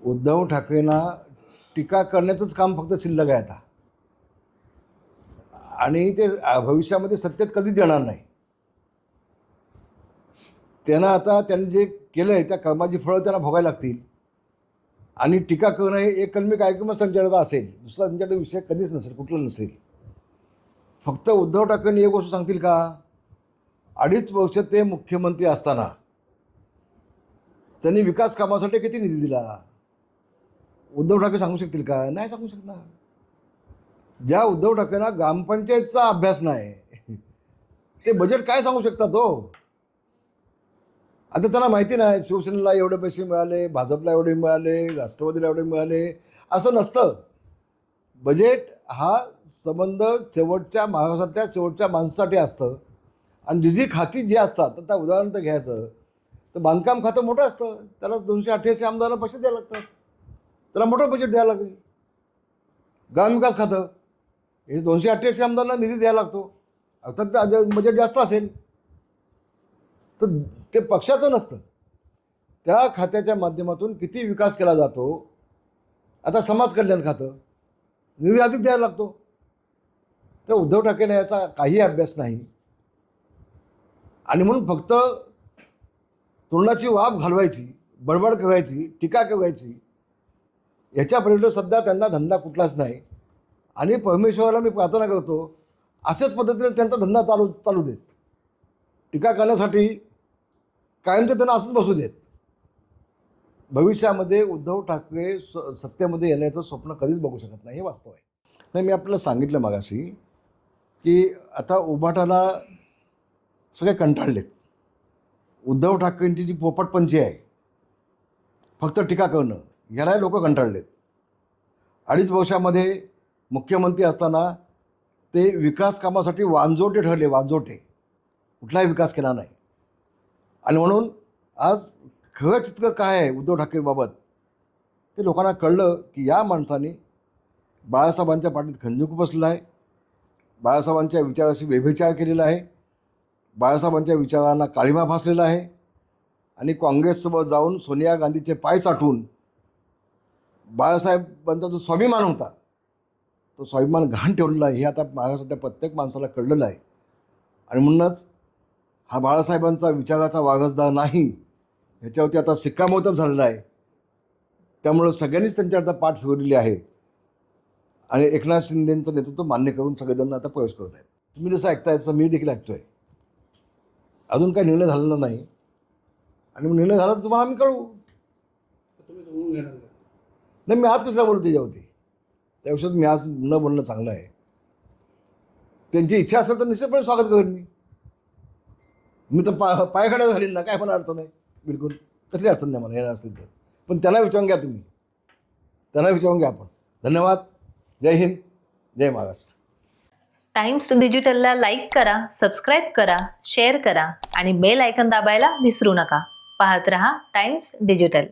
उद्धव ठाकरेंना टीका करण्याचंच काम फक्त शिल्लक आहे आता, आणि ते भविष्यामध्ये सत्तेत कधीच येणार नाही. त्यांना आता त्यांनी जे केलं आहे त्या कर्माची फळं त्यांना भोगायला लागतील. आणि टीका करणं हे एक कलमी कार्यक्रमच त्यांच्याकडे असेल, दुसरा त्यांच्याकडे विषय कधीच नसेल, कुठला नसेल. फक्त उद्धव ठाकरेंनी एक गोष्ट सांगतील का, 2.5 वर्ष ते मुख्यमंत्री असताना त्यांनी विकास कामासाठी किती निधी दिला? उद्धव ठाकरे सांगू शकतील का? नाही सांगू शकणार. ज्या उद्धव ठाकरेंना ग्रामपंचायतचा अभ्यास नाही, ते बजेट काय सांगू शकतात हो? आता त्यांना माहिती नाही शिवसेनेला एवढे पैसे मिळाले, भाजपला एवढे मिळाले, राष्ट्रवादीला एवढे मिळाले, असं नसतं. बजेट हा संबंध शेवटच्या महाराष्ट्रातल्या शेवटच्या माणसासाठी असतं. आणि जी जी खाती जी असतात, आता उदाहरण तर घ्यायचं तर बांधकाम खातं मोठं असतं, त्याला 288 आमदारांना पैसे द्यायला लागतात, त्याला मोठं बजेट द्यायला लागेल. ग्रामविकास खातं हे 288 आमदारांना निधी द्यायला लागतो, अर्थात बजेट जास्त असेल तर ते पक्षाचं नसतं, त्या खात्याच्या माध्यमातून किती विकास केला जातो. आता समाज कल्याण खातं निधी अधिक द्यायला लागतो. तर उद्धव ठाकरेंना याचा काही अभ्यास नाही, आणि म्हणून फक्त तोंडाची वाफ घालवायची, बडबड करायची, टीका करायची, याच्यापर्यंत सध्या त्यांना धंदा कुठलाच नाही. आणि परमेश्वराला मी प्रार्थना करतो अशाच पद्धतीने त्यांचा धंदा चालू देत. टीका करण्यासाठी कायमचं त्यांना असंच बसू देत. भविष्यामध्ये उद्धव ठाकरे सत्तेमध्ये येण्याचं स्वप्न कधीच बघू शकत नाही, हे वास्तव आहे. नाही, मी आपल्याला सांगितलं मगाशी की आता उभाटाला सगळे कंटाळलेत. उद्धव ठाकरेंची जी पोपटपंची आहे, फक्त टीका करणं, यालाही लोक कंटाळलेत. 2.5 वर्षामध्ये मुख्यमंत्री असताना ते विकास कामासाठी वांजोटे ठरले, वांजोटे, कुठलाही विकास केला नाही. आणि म्हणून आज खरं चित्र काय आहे उद्धव ठाकरेबाबत ते लोकांना कळलं की या माणसाने बाळासाहेबांच्या पाठीत खंजीर खुपसला आहे, बाळासाहेबांच्या विचाराशी व्यभिचार केलेला आहे, बाळासाहेबांच्या विचारांना काळिमा फासलेला आहे, आणि काँग्रेससोबत जाऊन सोनिया गांधीचे पाय चाटून बाळासाहेबांचा जो स्वाभिमान होता तो स्वाभिमान घाण ठेवलेला आहे. हे आता महाराष्ट्रातल्या प्रत्येक माणसाला कळलेलं आहे. आणि म्हणूनच हा बाळासाहेबांचा विचाराचा वारसदार नाही, ह्याच्यावरती आता शिक्कामोर्तब झालेला आहे. त्यामुळं सगळ्यांनीच त्यांच्या आता पाठ फिरवलेली आहे, आणि एकनाथ शिंदेंचं नेतृत्व मान्य करून सगळेजण आता प्रवेश करत आहेत. तुम्ही जसं ऐकताय तसं मी देखील ऐकतोय. अजून काही निर्णय झालेला नाही, आणि निर्णय झाला तर तुम्हाला आम्ही कळवू. नाही, मी आज कशाला बोलतो त्याच्यावरती, त्यापेक्षा मी आज न बोलणं चांगलं आहे. त्यांची इच्छा असेल तर निश्चितपणे स्वागत करेन मी तर पायखड्या घालीन ना, काय पण अडचण आहे, बिलकुल कसली अडचण नाही मला येणार असेल तर. पण त्यांना विचारून घ्या, तुम्ही त्यांना विचारून घ्या. आपण धन्यवाद. जय हिंद, जय महाराष्ट्र. टाइम्स डिजिटलला लाईक करा, सबस्क्राईब करा, शेअर करा आणि बेल आयकॉन दाबायला विसरू नका. पाहत रहा टाइम्स डिजिटल.